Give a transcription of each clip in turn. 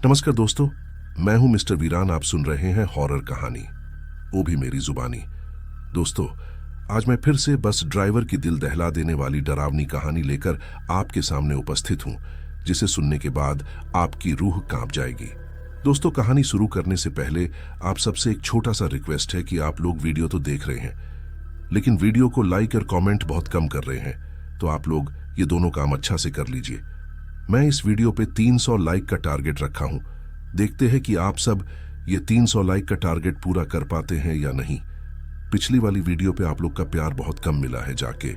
नमस्कार दोस्तों, मैं हूं मिस्टर वीरान। आप सुन रहे हैं हॉरर कहानी, वो भी मेरी जुबानी। दोस्तों, आज मैं फिर से बस ड्राइवर की दिल दहला देने वाली डरावनी कहानी लेकर आपके सामने उपस्थित हूं, जिसे सुनने के बाद आपकी रूह कांप जाएगी। दोस्तों, कहानी शुरू करने से पहले आप सबसे एक छोटा सा रिक्वेस्ट है कि आप लोग वीडियो तो देख रहे हैं, लेकिन वीडियो को लाइक और कमेंट बहुत कम कर रहे हैं, तो आप लोग ये दोनों काम अच्छा से कर लीजिए। मैं इस वीडियो पे 300 लाइक का टारगेट रखा हूं। देखते हैं कि आप सब ये 300 लाइक का टारगेट पूरा कर पाते हैं या नहीं। पिछली वाली वीडियो पे आप लोग का प्यार बहुत कम मिला है। जाके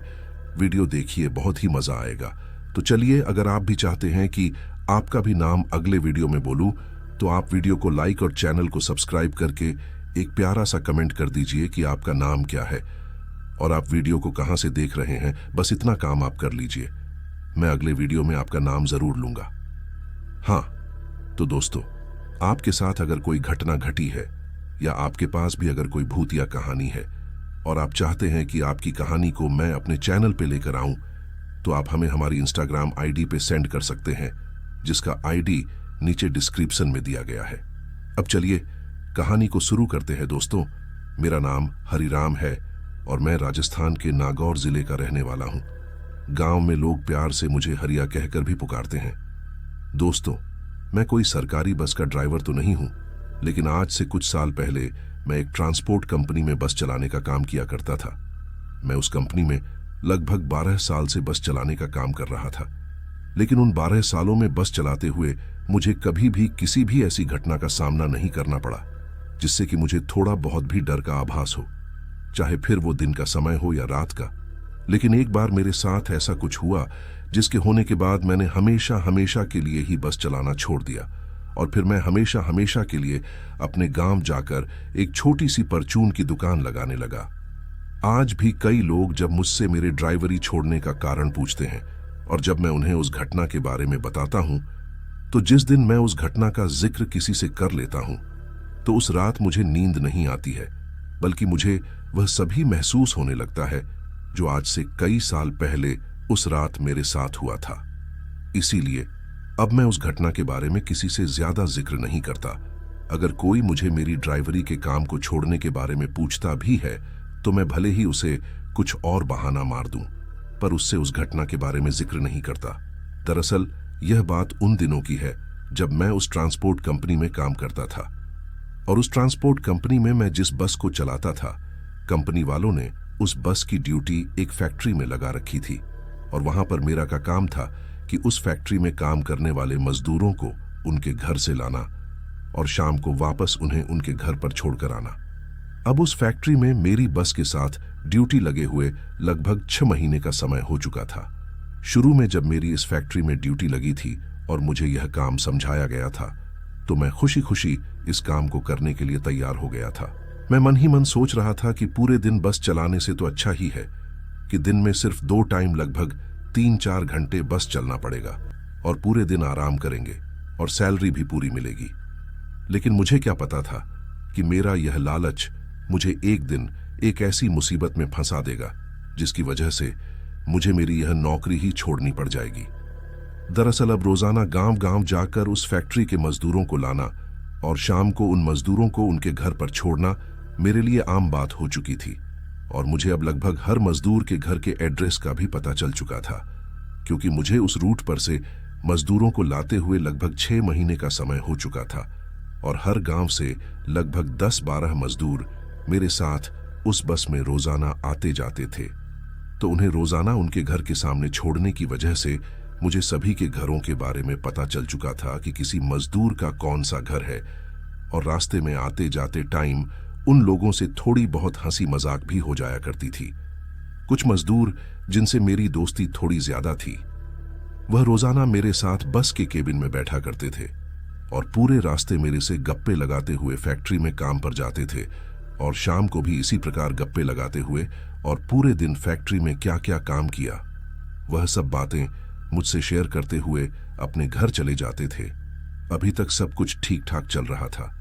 वीडियो देखिए, बहुत ही मजा आएगा। तो चलिए, अगर आप भी चाहते हैं कि आपका भी नाम अगले वीडियो में बोलूं, तो आप वीडियो को लाइक और चैनल को सब्सक्राइब करके एक प्यारा सा कमेंट कर दीजिए कि आपका नाम क्या है और आप वीडियो को कहां से देख रहे हैं। बस इतना काम आप कर लीजिए, मैं अगले वीडियो में आपका नाम जरूर लूंगा। हाँ, तो दोस्तों, आपके साथ अगर कोई घटना घटी है या आपके पास भी अगर कोई भूतिया कहानी है और आप चाहते हैं कि आपकी कहानी को मैं अपने चैनल पे लेकर आऊं, तो आप हमें हमारी इंस्टाग्राम आईडी पे सेंड कर सकते हैं, जिसका आईडी नीचे डिस्क्रिप्शन में दिया गया है। अब चलिए कहानी को शुरू करते हैं। दोस्तों, मेरा नाम हरिराम है और मैं राजस्थान के नागौर जिले का रहने वाला हूं। गांव में लोग प्यार से मुझे हरिया कहकर भी पुकारते हैं। दोस्तों, मैं कोई सरकारी बस का ड्राइवर तो नहीं हूं, लेकिन आज से कुछ साल पहले मैं एक ट्रांसपोर्ट कंपनी में बस चलाने का काम किया करता था। मैं उस कंपनी में लगभग 12 साल से बस चलाने का काम कर रहा था, लेकिन उन 12 सालों में बस चलाते हुए मुझे कभी भी किसी भी ऐसी घटना का सामना नहीं करना पड़ा जिससे कि मुझे थोड़ा बहुत भी डर का आभास हो, चाहे फिर वो दिन का समय हो या रात का। लेकिन एक बार मेरे साथ ऐसा कुछ हुआ जिसके होने के बाद मैंने हमेशा हमेशा के लिए ही बस चलाना छोड़ दिया और फिर मैं हमेशा हमेशा के लिए अपने गांव जाकर एक छोटी सी परचून की दुकान लगाने लगा। आज भी कई लोग जब मुझसे मेरे ड्राइवरी छोड़ने का कारण पूछते हैं और जब मैं उन्हें उस घटना के बारे में बताता हूं, तो जिस दिन मैं उस घटना का जिक्र किसी से कर लेता हूं, तो उस रात मुझे नींद नहीं आती है, बल्कि मुझे वह सभी महसूस होने लगता है जो आज से कई साल पहले उस रात मेरे साथ हुआ था। इसीलिए अब मैं उस घटना के बारे में किसी से ज्यादा जिक्र नहीं करता। अगर कोई मुझे मेरी ड्राइवरी के काम को छोड़ने के बारे में पूछता भी है, तो मैं भले ही उसे कुछ और बहाना मार दूं, पर उससे उस घटना के बारे में जिक्र नहीं करता। दरअसल यह बात उन दिनों की है जब मैं उस ट्रांसपोर्ट कंपनी में काम करता था, और उस ट्रांसपोर्ट कंपनी में मैं जिस बस को चलाता था, कंपनी वालों ने उस बस की ड्यूटी एक फैक्ट्री में लगा रखी थी और वहां पर मेरा का काम था कि उस फैक्ट्री में काम करने वाले मजदूरों को उनके घर से लाना और शाम को वापस उन्हें उनके घर पर छोड़कर आना। अब उस फैक्ट्री में मेरी बस के साथ ड्यूटी लगे हुए लगभग 6 महीने का समय हो चुका था। शुरू में जब मेरी इस फैक्ट्री में ड्यूटी लगी थी और मुझे यह काम समझाया गया था, तो मैं खुशी खुशी इस काम को करने के लिए तैयार हो गया था। मैं मन ही मन सोच रहा था कि पूरे दिन बस चलाने से तो अच्छा ही है कि दिन में सिर्फ 2 टाइम लगभग 3-4 घंटे बस चलना पड़ेगा और पूरे दिन आराम करेंगे और सैलरी भी पूरी मिलेगी। लेकिन मुझे क्या पता था कि मेरा यह लालच मुझे एक दिन एक ऐसी मुसीबत में फंसा देगा जिसकी वजह से मुझे मेरी यह नौकरी ही छोड़नी पड़ जाएगी। दरअसल अब रोजाना गांव-गांव जाकर उस फैक्ट्री के मजदूरों को लाना और शाम को उन मजदूरों को उनके घर पर छोड़ना मेरे लिए आम बात हो चुकी थी और मुझे अब लगभग हर मजदूर के घर के एड्रेस का भी पता चल चुका था, क्योंकि मुझे उस रूट पर से मजदूरों को लाते हुए लगभग 6 महीने का समय हो चुका था और हर गांव से लगभग 10-12 मजदूर मेरे साथ उस बस में रोजाना आते जाते थे। तो उन्हें रोजाना उनके घर के सामने छोड़ने की वजह से मुझे सभी के घरों के बारे में पता चल चुका था कि किसी मजदूर का कौन सा घर है, और रास्ते में आते जाते टाइम उन लोगों से थोड़ी बहुत हंसी मजाक भी हो जाया करती थी। कुछ मजदूर जिनसे मेरी दोस्ती थोड़ी ज्यादा थी, वह रोजाना मेरे साथ बस के केबिन में बैठा करते थे और पूरे रास्ते मेरे से गप्पे लगाते हुए फैक्ट्री में काम पर जाते थे और शाम को भी इसी प्रकार गप्पे लगाते हुए और पूरे दिन फैक्ट्री में क्या क्या काम किया वह सब बातें मुझसे शेयर करते हुए अपने घर चले जाते थे। अभी तक सब कुछ ठीक ठाक चल रहा था,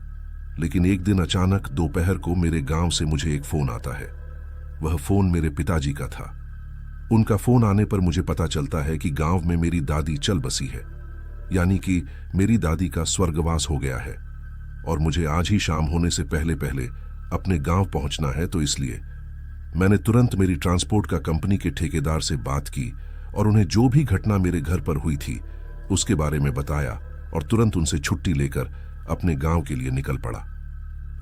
लेकिन एक दिन अचानक दोपहर को मेरे गांव से मुझे एक फोन आता है। वह फोन मेरे पिताजी का था। उनका फोन आने पर मुझे पता चलता है कि गांव में मेरी दादी चल बसी है। यानी कि मेरी दादी का स्वर्गवास हो गया है और मुझे आज ही शाम होने से पहले पहले अपने गांव पहुंचना है। तो इसलिए मैंने तुरंत मेरी ट्रांसपोर्ट का कंपनी के ठेकेदार से बात की और उन्हें जो भी घटना मेरे घर पर हुई थी उसके बारे में बताया और तुरंत उनसे छुट्टी लेकर अपने गांव के लिए निकल पड़ा।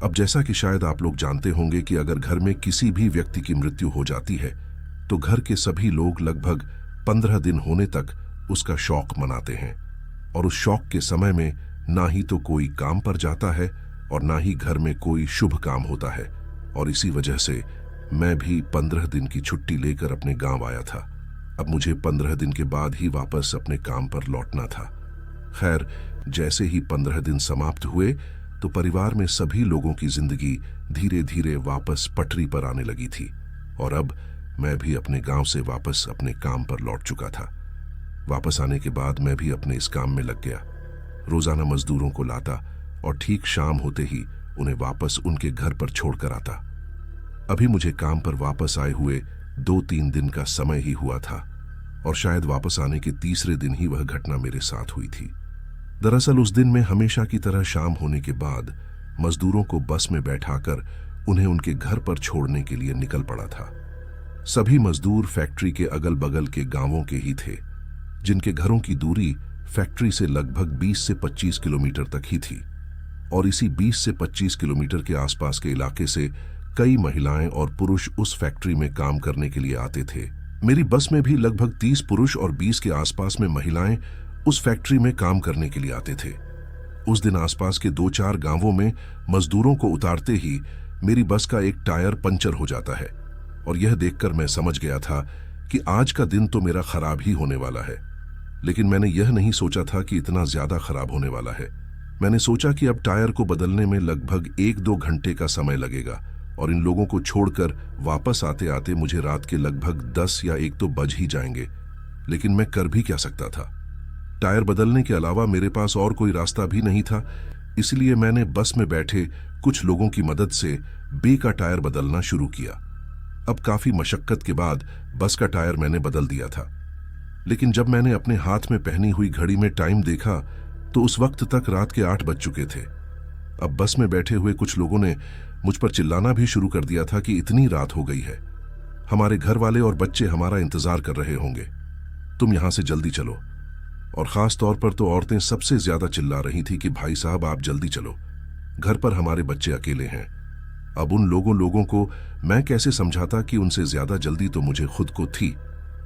अब जैसा कि शायद आप लोग जानते होंगे कि अगर घर में किसी भी व्यक्ति की मृत्यु हो जाती है तो घर के सभी लोग लगभग 15 दिन होने तक उसका शौक मनाते हैं और उस शौक के समय में ना ही तो कोई काम पर जाता है और ना ही घर में कोई शुभ काम होता है। और इसी वजह से मैं भी 15 दिन की छुट्टी लेकर अपने गांव आया था। अब मुझे 15 दिन के बाद ही वापस अपने काम पर लौटना था। खैर, जैसे ही 15 दिन समाप्त हुए तो परिवार में सभी लोगों की जिंदगी धीरे धीरे वापस पटरी पर आने लगी थी और अब मैं भी अपने गांव से वापस अपने काम पर लौट चुका था। वापस आने के बाद मैं भी अपने इस काम में लग गया। रोजाना मजदूरों को लाता और ठीक शाम होते ही उन्हें वापस उनके घर पर छोड़कर आता। अभी मुझे काम पर वापस आए हुए 2-3 दिन का समय ही हुआ था और शायद वापस आने के तीसरे दिन ही वह घटना मेरे साथ हुई थी। दरअसल उस दिन में हमेशा की तरह शाम होने के बाद मजदूरों को बस में बैठाकर उन्हें उनके घर पर छोड़ने के लिए निकल पड़ा था। सभी मजदूर फैक्ट्री के अगल बगल के गांवों के ही थे, जिनके घरों की दूरी फैक्ट्री से लगभग 20 से 25 किलोमीटर तक ही थी और इसी 20 से 25 किलोमीटर के आसपास के इलाके से कई महिलाएं और पुरुष उस फैक्ट्री में काम करने के लिए आते थे। मेरी बस में भी लगभग 30 पुरुष और 20 के आसपास में महिलाएं उस फैक्ट्री में काम करने के लिए आते थे। उस दिन आसपास के 2-4 गांवों में मजदूरों को उतारते ही मेरी बस का एक टायर पंचर हो जाता है और यह देखकर मैं समझ गया था कि आज का दिन तो मेरा खराब ही होने वाला है। लेकिन मैंने यह नहीं सोचा था कि इतना ज्यादा खराब होने वाला है। मैंने सोचा कि अब टायर को बदलने में लगभग 1-2 घंटे का समय लगेगा और इन लोगों को छोड़कर वापस आते आते मुझे रात के लगभग 10 या 1 तो बज ही जाएंगे। लेकिन मैं कर भी क्या सकता था? टायर बदलने के अलावा मेरे पास और कोई रास्ता भी नहीं था। इसलिए मैंने बस में बैठे कुछ लोगों की मदद से बे का टायर बदलना शुरू किया। अब काफी मशक्कत के बाद बस का टायर मैंने बदल दिया था। लेकिन जब मैंने अपने हाथ में पहनी हुई घड़ी में टाइम देखा तो उस वक्त तक रात के 8 बज चुके थे। अब बस में बैठे हुए कुछ लोगों ने मुझ पर चिल्लाना भी शुरू कर दिया था कि इतनी रात हो गई है, हमारे घर वाले और बच्चे हमारा इंतजार कर रहे होंगे, तुम यहां से जल्दी चलो। और खास तौर पर तो औरतें सबसे ज्यादा चिल्ला रही थी कि भाई साहब आप जल्दी चलो, घर पर हमारे बच्चे अकेले हैं। अब उन लोगों को मैं कैसे समझाता कि उनसे ज्यादा जल्दी तो मुझे खुद को थी,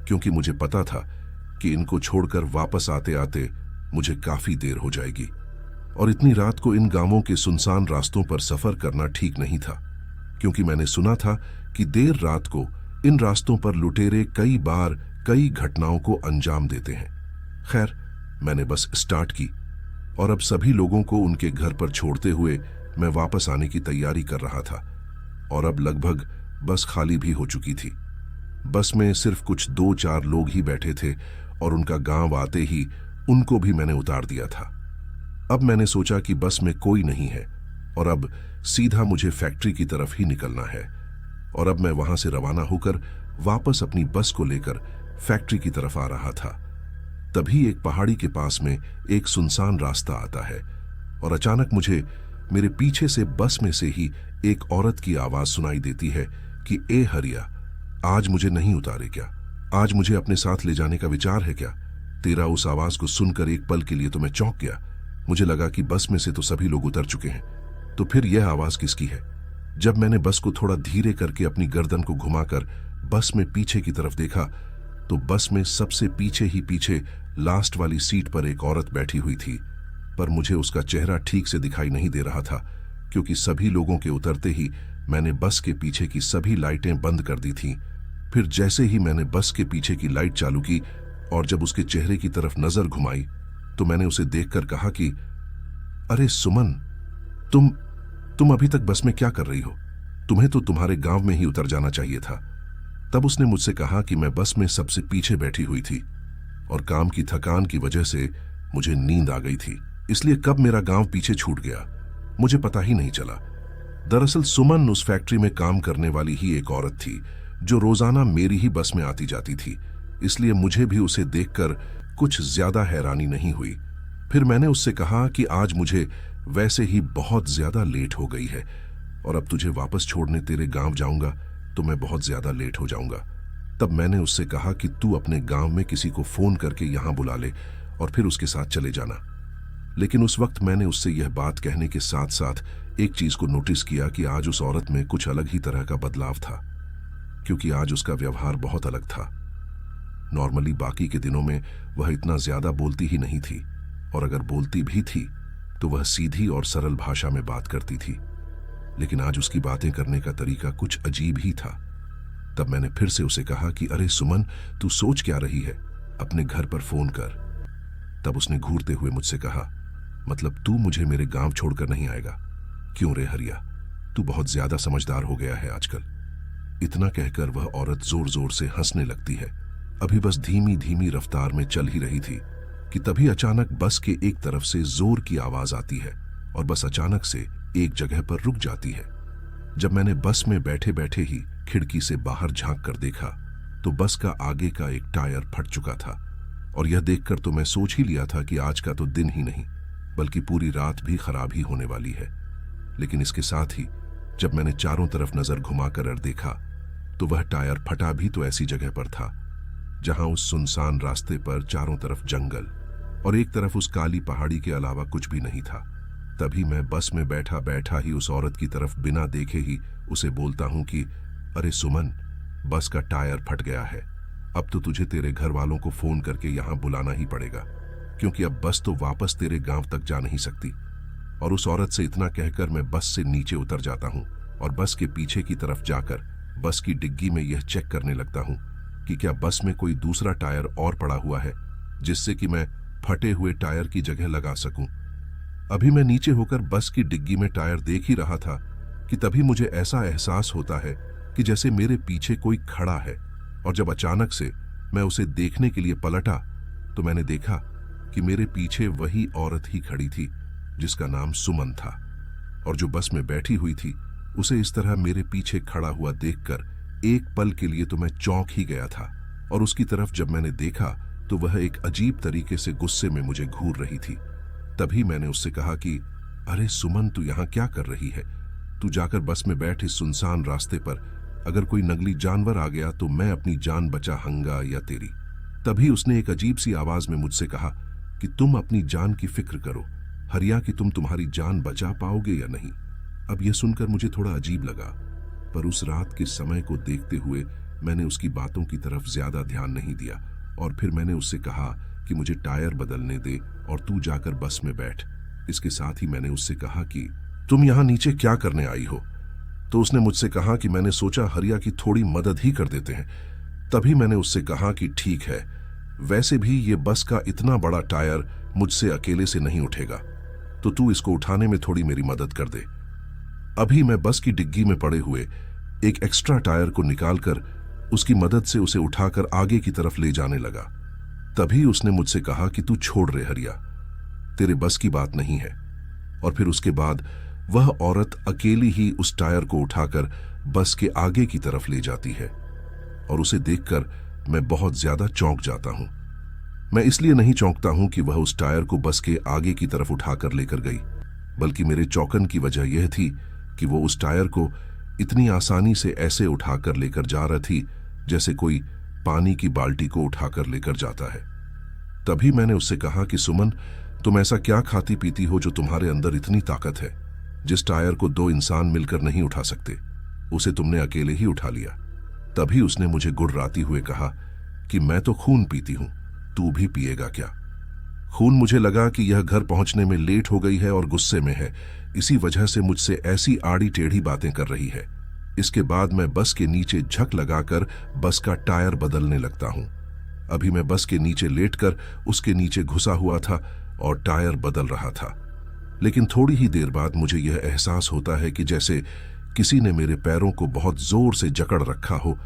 क्योंकि मुझे पता था कि इनको छोड़कर वापस आते आते मुझे काफी देर हो जाएगी और इतनी रात को इन गांवों के सुनसान रास्तों पर सफर करना ठीक नहीं था, क्योंकि मैंने सुना था कि देर रात को इन रास्तों पर लुटेरे कई बार कई घटनाओं को अंजाम देते हैं। खैर, मैंने बस स्टार्ट की और अब सभी लोगों को उनके घर पर छोड़ते हुए मैं वापस आने की तैयारी कर रहा था और अब लगभग बस खाली भी हो चुकी थी। बस में सिर्फ कुछ 2-4 लोग ही बैठे थे और उनका गांव आते ही उनको भी मैंने उतार दिया था। अब मैंने सोचा कि बस में कोई नहीं है और अब सीधा मुझे फैक्ट्री की तरफ ही निकलना है और अब मैं वहां से रवाना होकर वापस अपनी बस को लेकर फैक्ट्री की तरफ आ रहा था। तभी एक पहाड़ी के पास में एक सुनसान रास्ता आता है और अचानक मुझे मेरे पीछे से बस में से ही एक औरत की आवाज सुनाई देती है कि ए हरिया, आज मुझे नहीं उतारे क्या? आज मुझे अपने साथ ले जाने का विचार है क्या? तेरा उस आवाज को सुनकर एक पल के लिए तो मैं चौंक गया। मुझे लगा कि बस में से तो सभी लोग उतर चुके हैं, तो फिर यह आवाज किसकी है? जब मैंने बस को थोड़ा धीरे करके अपनी गर्दन को घुमाकर बस में पीछे की तरफ देखा तो बस में सबसे पीछे ही पीछे लास्ट वाली सीट पर एक औरत बैठी हुई थी, पर मुझे उसका चेहरा ठीक से दिखाई नहीं दे रहा था, क्योंकि सभी लोगों के उतरते ही मैंने बस के पीछे की सभी लाइटें बंद कर दी थीं। फिर जैसे ही मैंने बस के पीछे की लाइट चालू की और जब उसके चेहरे की तरफ नजर घुमाई तो मैंने उसे देखकर कहा कि अरे सुमन, तुम अभी तक बस में क्या कर रही हो? तुम्हें तो तुम्हारे गांव में ही उतर जाना चाहिए था। तब उसने मुझसे कहा कि मैं बस में सबसे पीछे बैठी हुई थी और काम की थकान की वजह से मुझे नींद आ गई थी, इसलिए कब मेरा गांव पीछे छूट गया मुझे पता ही नहीं चला। दरअसल सुमन उस फैक्ट्री में काम करने वाली ही एक औरत थी जो रोजाना मेरी ही बस में आती जाती थी, इसलिए मुझे भी उसे देखकर कुछ ज्यादा हैरानी नहीं हुई। फिर मैंने उससे कहा कि आज मुझे वैसे ही बहुत ज्यादा लेट हो गई है और अब तुझे वापस छोड़ने तेरे गांव जाऊंगा तो मैं बहुत ज्यादा लेट हो जाऊंगा। तब मैंने उससे कहा कि तू अपने गांव में किसी को फोन करके यहां बुला ले और फिर उसके साथ चले जाना। लेकिन उस वक्त मैंने उससे यह बात कहने के साथ साथ एक चीज को नोटिस किया कि आज उस औरत में कुछ अलग ही तरह का बदलाव था, क्योंकि आज उसका व्यवहार बहुत अलग था। नॉर्मली बाकी के दिनों में वह इतना ज्यादा बोलती ही नहीं थी, और अगर बोलती भी थी तो वह सीधी और सरल भाषा में बात करती थी। लेकिन आज उसकी बातें करने का तरीका कुछ अजीब ही था। तब मैंने फिर से उसे कहा कि अरे सुमन, तू सोच क्या रही है, अपने घर पर फोन कर। तब उसने घूरते हुए मुझसे कहा, मतलब तू मुझे मेरे गांव छोड़कर नहीं आएगा? क्यों रे हरिया, तू बहुत ज्यादा समझदार हो गया है आजकल। इतना कहकर वह औरत जोर जोर से हंसने लगती है। अभी बस धीमी धीमी रफ्तार में चल ही रही थी कि तभी अचानक बस के एक तरफ से जोर की आवाज आती है और बस अचानक से एक जगह पर रुक जाती है। जब मैंने बस में बैठे बैठे ही खिड़की से बाहर झांक कर देखा तो बस का आगे का एक टायर फट चुका था, और यह देखकर तो मैं सोच ही लिया था कि आज का तो दिन ही नहीं बल्कि पूरी रात भी खराब ही होने वाली है। लेकिन इसके साथ ही जब मैंने चारों तरफ नजर घुमाकर देखा तो वह टायर फटा भी तो ऐसी जगह पर था जहां उस सुनसान रास्ते पर चारों तरफ जंगल और एक तरफ उस काली पहाड़ी के अलावा कुछ भी नहीं था। तभी मैं बस में बैठा बैठा ही उस औरत की तरफ बिना देखे ही उसे बोलता हूं कि अरे सुमन, बस का टायर फट गया है, अब तो तुझे तेरे घर वालों को फोन करके यहां बुलाना ही पड़ेगा, क्योंकि अब बस तो वापस तेरे गांव तक जा नहीं सकती। और उस औरत से इतना कहकर मैं बस से नीचे उतर जाता हूं और बस के पीछे की तरफ जाकर बस की डिग्गी में यह चेक करने लगता हूं कि क्या बस में कोई दूसरा टायर और पड़ा हुआ है जिससे कि मैं फटे हुए टायर की जगह लगा सकूं। अभी मैं नीचे होकर बस की डिग्गी में टायर देख ही रहा था कि तभी मुझे ऐसा एहसास होता है कि जैसे मेरे पीछे कोई खड़ा है, और जब अचानक से मैं उसे देखने के लिए पलटा तो मैंने देखा कि मेरे पीछे वही औरत ही खड़ी थी जिसका नाम सुमन था, और जो बस में बैठी हुई थी उसे इस तरह मेरे पीछे खड़ा हुआ देखकर एक पल के लिए तो मैं चौंक ही गया था। और उसकी तरफ जब मैंने देखा तो वह एक अजीब तरीके से गुस्से में मुझे घूर रही थी। तभी मैंने उससे कहा कि अरे सुमन, तू यहाँ क्या कर रही है? तू जाकर बस में बैठ इस सुनसान रास्ते पर, अगर कोई नकली जानवर आ गया तो मैं अपनी जान बचाऊंगा या तेरी। तभी उसने एक अजीब सी आवाज में मुझसे कहा कि तुम अपनी जान की फिक्र करो हरिया, कि तुम तुम्हारी जान बचा पाओगे या नहीं। अब यह सुनकर मुझे थोड़ा अजीब लगा, पर उस रात के समय को देखते हुए मैंने उसकी बातों की तरफ ज्यादा ध्यान नहीं दिया, और फिर मैंने उससे कहा कि मुझे टायर बदलने दे और तू जाकर बस में बैठ। इसके साथ ही मैंने उससे कहा कि तुम यहाँ नीचे क्या करने आई हो? तो उसने मुझसे कहा कि मैंने सोचा हरिया की थोड़ी मदद ही कर देते हैं। तभी मैंने उससे कहा कि ठीक है, वैसे भी ये बस का इतना बड़ा टायर मुझसे अकेले से नहीं उठेगा, तो तू इसको उठाने में थोड़ी मेरी मदद कर दे। अभी मैं बस की डिग्गी में पड़े हुए एक एक्स्ट्रा टायर को निकालकर उसकी मदद से उसे उठाकर आगे की तरफ ले जाने लगा। तभी उसने मुझसे कहा कि तू छोड़ रे हरिया, तेरे बस की बात नहीं है। और फिर उसके बाद वह औरत अकेली ही उस टायर को उठाकर बस के आगे की तरफ ले जाती है, और उसे देखकर मैं बहुत ज्यादा चौंक जाता हूं। मैं इसलिए नहीं चौंकता हूं कि वह उस टायर को बस के आगे की तरफ उठाकर लेकर गई, बल्कि मेरे चौंकन की वजह यह थी कि वो उस टायर को इतनी आसानी से ऐसे उठाकर लेकर जा रही थी जैसे कोई पानी की बाल्टी को उठाकर लेकर जाता है। तभी मैंने उससे कहा कि सुमन, तुम ऐसा क्या खाती पीती हो जो तुम्हारे अंदर इतनी ताकत है? जिस टायर को दो इंसान मिलकर नहीं उठा सकते, उसे तुमने अकेले ही उठा लिया। तभी उसने मुझे गुर्राती हुए कहा कि मैं तो खून पीती हूं, तू भी पिएगा क्या? खून मुझे लगा कि यह घर पहुंचने में लेट हो गई है और गुस्से में है, इसी वजह से मुझसे ऐसी आड़ी टेढ़ी बातें कर रही है। इसके बाद मैं बस के नीचे झक लगाकर बस का टायर बदलने लगता हूं। अभी मैं बस के नीचे लेटकर उसके नीचे घुसा हुआ था और टायर बदल रहा था, लेकिन थोड़ी ही देर बाद मुझे यह एहसास होता है कि जैसे किसी ने मेरे पैरों को बहुत जोर से जकड़ रखा हो।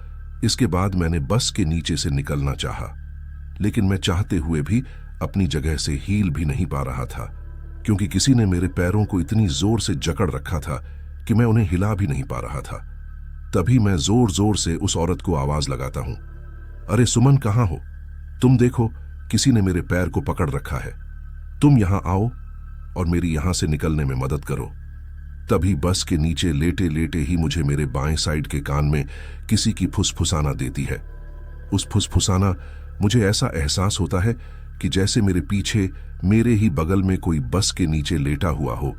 इसके बाद मैंने बस के नीचे से निकलना चाहा, लेकिन मैं चाहते हुए भी अपनी जगह से हील भी नहीं पा रहा था, क्योंकि किसी ने मेरे पैरों को इतनी जोर से जकड़ रखा था कि मैं उन्हें हिला भी नहीं पा रहा था। तभी मैं जोर जोर से उस औरत को आवाज लगाता हूं, अरे सुमन, कहां हो? तुम देखो, किसी ने मेरे पैर को पकड़ रखा है। तुम यहां आओ और मेरी यहां से निकलने में मदद करो। तभी बस के नीचे लेटे लेटे ही मुझे मेरे बाएं साइड के कान में किसी की फुसफुसाना देती है। उस फुसफुसाना मुझे ऐसा एहसास होता है कि जैसे मेरे पीछे मेरे ही बगल में कोई बस के नीचे लेटा हुआ हो।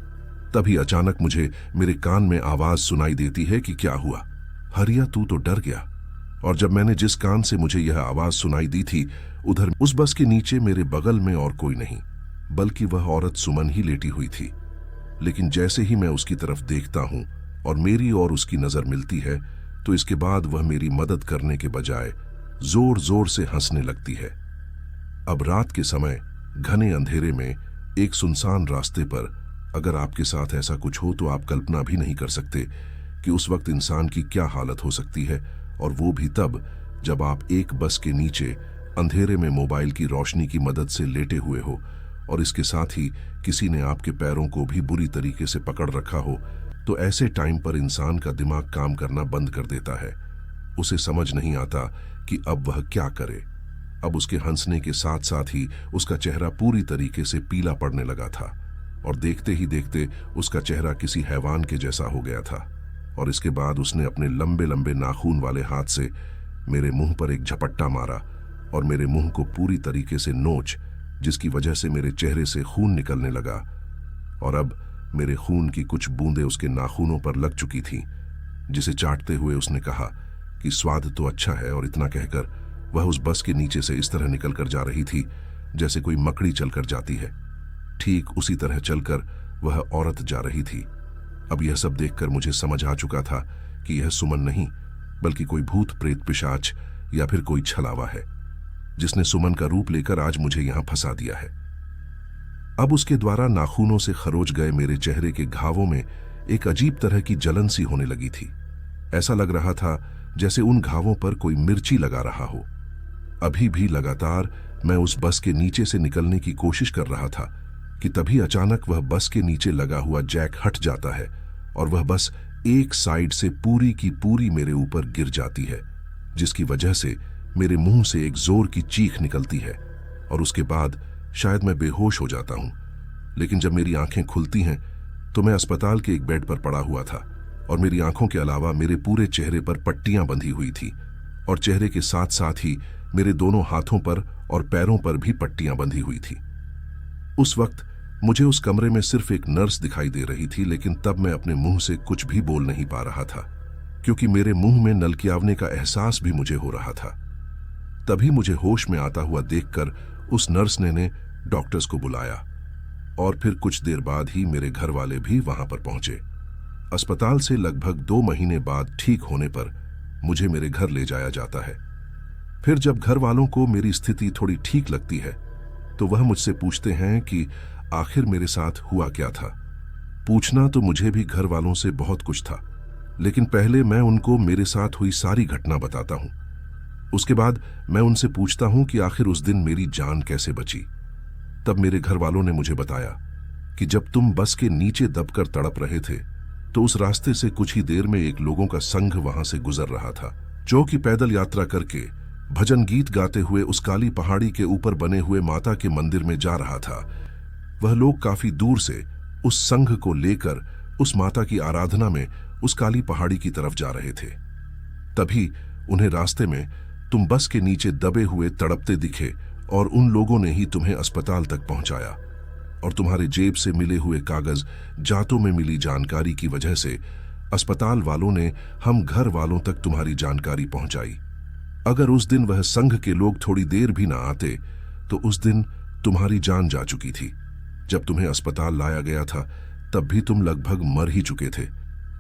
तभी अचानक मुझे मेरे कान में आवाज सुनाई देती है कि क्या हुआ हरिया, तू तो डर गया। और जब मैंने जिस कान से मुझे यह आवाज सुनाई दी थी, उधर उस बस के नीचे मेरे बगल में और कोई नहीं बल्कि वह औरत सुमन ही लेटी हुई थी। लेकिन जैसे ही मैं उसकी तरफ देखता हूं और मेरी और उसकी नजर मिलती है, तो इसके बाद वह मेरी मदद करने के बजाय जोर जोर से हंसने लगती है। अब रात के समय घने अंधेरे में एक सुनसान रास्ते पर अगर आपके साथ ऐसा कुछ हो तो आप कल्पना भी नहीं कर सकते कि उस वक्त इंसान की क्या हालत हो सकती है, और वो भी तब जब आप एक बस के नीचे अंधेरे में मोबाइल की रोशनी की मदद से लेटे हुए हो और इसके साथ ही किसी ने आपके पैरों को भी बुरी तरीके से पकड़ रखा हो। तो ऐसे टाइम पर इंसान का दिमाग काम करना बंद कर देता है। उसे समझ नहीं आता कि अब वह क्या करे। अब उसके हंसने के साथ साथ ही उसका चेहरा पूरी तरीके से पीला पड़ने लगा था और देखते ही देखते उसका चेहरा किसी हैवान के जैसा हो गया था। और इसके बाद उसने अपने लंबे लंबे नाखून वाले हाथ से मेरे मुंह पर एक झपट्टा मारा और मेरे मुंह को पूरी तरीके से नोच, जिसकी वजह से मेरे चेहरे से खून निकलने लगा। और अब मेरे खून की कुछ बूंदें उसके नाखूनों पर लग चुकी थीं, जिसे चाटते हुए उसने कहा कि स्वाद तो अच्छा है। और इतना कहकर वह उस बस के नीचे से इस तरह निकल कर जा रही थी जैसे कोई मकड़ी चलकर जाती है। ठीक उसी तरह चलकर वह औरत जा रही थी। अब यह सब देखकर मुझे समझ आ चुका था कि यह सुमन नहीं बल्कि कोई भूत प्रेत पिशाच या फिर कोई छलावा है, जिसने सुमन का रूप लेकर आज मुझे यहां फंसा दिया है। अब उसके द्वारा नाखूनों से खरोच गए मेरे चेहरे के घावों में एक अजीब तरह की जलन सी होने लगी थी। ऐसा लग रहा था जैसे उन घावों पर कोई मिर्ची लगा रहा हो। अभी भी लगातार मैं उस बस के नीचे से निकलने की कोशिश कर रहा था कि तभी अचानक वह बस के नीचे लगा हुआ जैक हट जाता है और वह बस एक साइड से पूरी की पूरी मेरे ऊपर गिर जाती है, जिसकी वजह से मेरे मुंह से एक जोर की चीख निकलती है और उसके बाद शायद मैं बेहोश हो जाता हूं। लेकिन जब मेरी आंखें खुलती हैं तो मैं अस्पताल के एक बेड पर पड़ा हुआ था और मेरी आंखों के अलावा मेरे पूरे चेहरे पर पट्टियां बंधी हुई थी और चेहरे के साथ साथ ही मेरे दोनों हाथों पर और पैरों पर भी पट्टियां बंधी हुई थी। उस वक्त मुझे उस कमरे में सिर्फ एक नर्स दिखाई दे रही थी, लेकिन तब मैं अपने मुंह से कुछ भी बोल नहीं पा रहा था क्योंकि मेरे मुंह में नलकियावने का एहसास भी मुझे हो रहा था। तभी मुझे होश में आता हुआ देखकर उस नर्स ने डॉक्टर्स को बुलाया और फिर कुछ देर बाद ही मेरे घर वाले भी वहां पर पहुंचे। अस्पताल से लगभग 2 महीने बाद ठीक होने पर मुझे मेरे घर ले जाया जाता है। फिर जब घर वालों को मेरी स्थिति थोड़ी ठीक लगती है तो वह मुझसे पूछते हैं कि आखिर मेरे साथ हुआ क्या था। पूछना तो मुझे भी घर वालों से बहुत कुछ था, लेकिन पहले मैं उनको मेरे साथ हुई सारी घटना बताता हूं। उसके बाद मैं उनसे पूछता हूं कि आखिर उस दिन मेरी जान कैसे बची। तब मेरे घर वालों ने मुझे बताया कि जब तुम बस के नीचे दबकर तड़प रहे थे तो उस रास्ते से कुछ ही देर में एक लोगों का संघ वहां से गुजर रहा था, जो कि पैदल यात्रा करके भजन गीत गाते हुए उस काली पहाड़ी के ऊपर बने हुए माता के मंदिर में जा रहा था। वह लोग काफी दूर से उस संघ को लेकर उस माता की आराधना में उस काली पहाड़ी की तरफ जा रहे थे। तभी उन्हें रास्ते में तुम बस के नीचे दबे हुए तड़पते दिखे और उन लोगों ने ही तुम्हें अस्पताल तक पहुंचाया और तुम्हारे जेब से मिले हुए कागज, जातों में मिली जानकारी की वजह से अस्पताल वालों ने हम घर वालों तक तुम्हारी जानकारी पहुंचाई। अगर उस दिन वह संघ के लोग थोड़ी देर भी ना आते तो उस दिन तुम्हारी जान जा चुकी थी। जब तुम्हें अस्पताल लाया गया था तब भी तुम लगभग मर ही चुके थे।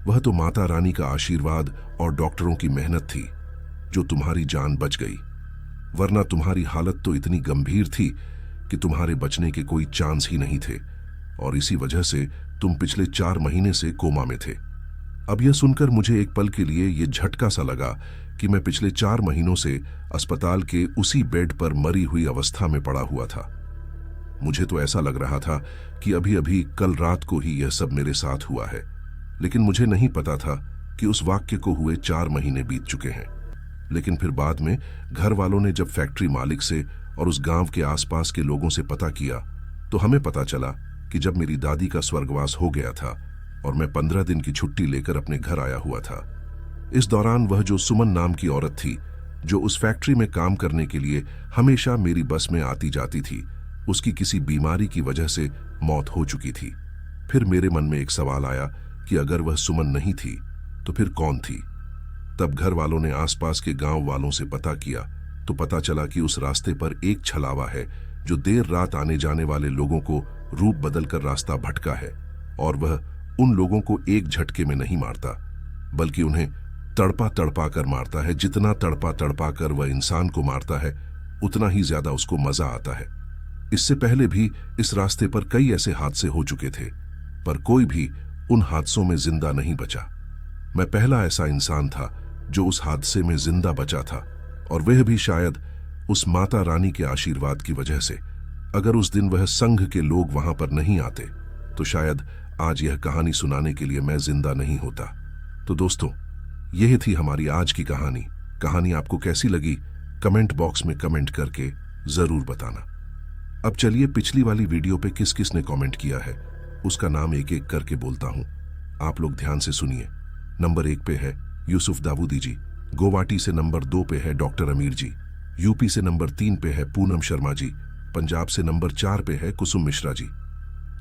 वह तो माता रानी का आशीर्वाद और डॉक्टरों की मेहनत थी जो तुम्हारी जान बच गई, वरना तुम्हारी हालत तो इतनी गंभीर थी कि तुम्हारे बचने के कोई चांस ही नहीं थे और इसी वजह से तुम पिछले 4 महीने से कोमा में थे। अब यह सुनकर मुझे एक पल के लिए यह झटका सा लगा कि मैं पिछले 4 महीनों से अस्पताल के उसी बेड पर मरी हुई अवस्था में पड़ा हुआ था। मुझे तो ऐसा लग रहा था कि अभी अभी कल रात को ही यह सब मेरे साथ हुआ है, लेकिन मुझे नहीं पता था कि उस वाक्य को हुए 4 महीने बीत चुके हैं। लेकिन फिर बाद में घर वालों ने जब फैक्ट्री मालिक से और उस गांव के आसपास के लोगों से पता किया तो हमें पता चला कि जब मेरी दादी का स्वर्गवास हो गया था और मैं 15 दिन की छुट्टी लेकर अपने घर आया हुआ था, इस दौरान वह जो सुमन नाम की औरत थी जो उस फैक्ट्री में काम करने के लिए हमेशा मेरी बस में आती जाती थी, उसकी किसी बीमारी की वजह से मौत हो चुकी थी। फिर मेरे मन में एक सवाल आया कि अगर वह सुमन नहीं थी तो फिर कौन थी। तब घर वालों ने आसपास के गांव वालों से पता किया तो पता चला कि उस रास्ते पर एक छलावा है जो देर रात आने जाने वाले लोगों को रूप बदलकर रास्ता भटका है, और वह उन लोगों को एक झटके में नहीं मारता बल्कि उन्हें तड़पा तड़पा कर मारता है। जितना तड़पा तड़पा कर वह इंसान को मारता है उतना ही ज्यादा उसको मजा आता है। इससे पहले भी इस रास्ते पर कई ऐसे हादसे हो चुके थे, पर कोई भी उन हादसों में जिंदा नहीं बचा। मैं पहला ऐसा इंसान था जो उस हादसे में जिंदा बचा था, और वह भी शायद उस माता रानी के आशीर्वाद की वजह से। अगर उस दिन वह संघ के लोग वहां पर नहीं आते तो शायद आज यह कहानी सुनाने के लिए मैं जिंदा नहीं होता। तो दोस्तों, यह थी हमारी आज की कहानी। कहानी आपको कैसी लगी कमेंट बॉक्स में कमेंट करके जरूर बताना। अब चलिए पिछली वाली वीडियो पे किस किस ने कमेंट किया है उसका नाम एक एक करके बोलता हूं, आप लोग ध्यान से सुनिए। नंबर 1 पे है यूसुफ दाऊदी जी, गुवाहाटी से। नंबर 2 पे है डॉक्टर अमीर जी, यूपी से। नंबर 3 पे है पूनम शर्मा जी, पंजाब से। नंबर 4 पे है कुसुम मिश्रा जी,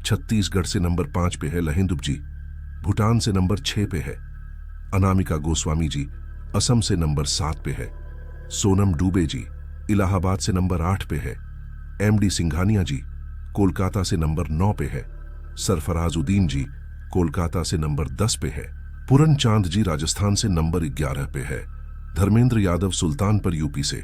छत्तीसगढ़ से। नंबर 5 पे है लहिंदुप जी, भूटान से। नंबर 6 पे है अनामिका गोस्वामी जी, असम से। नंबर 7 पे है सोनम डूबे जी, इलाहाबाद से। नंबर 8 पे है एमडी सिंघानिया जी, कोलकाता से। नंबर 9 पे है सरफराजुद्दीन जी, कोलकाता से। नंबर 10 पे है पूरन चांद जी, राजस्थान से। नंबर 11 पे है धर्मेंद्र यादव, सुल्तानपुर यूपी से।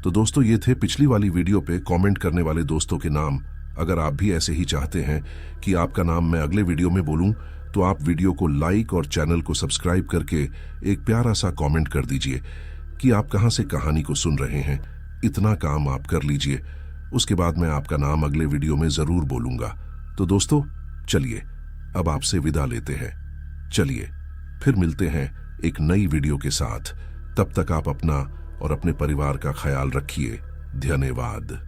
तो दोस्तों, ये थे पिछली वाली वीडियो पे कमेंट करने वाले दोस्तों के नाम। अगर आप भी ऐसे ही चाहते हैं कि आपका नाम मैं अगले वीडियो में बोलूं तो आप वीडियो को लाइक और चैनल को सब्सक्राइब करके एक प्यारा सा कमेंट कर दीजिए कि आप कहां से कहानी को सुन रहे हैं। इतना काम आप कर लीजिए, उसके बाद मैं आपका नाम अगले वीडियो में जरूर बोलूंगा। तो दोस्तों, चलिए अब आपसे विदा लेते हैं। चलिए फिर मिलते हैं एक नई वीडियो के साथ। तब तक आप अपना और अपने परिवार का ख्याल रखिए। धन्यवाद।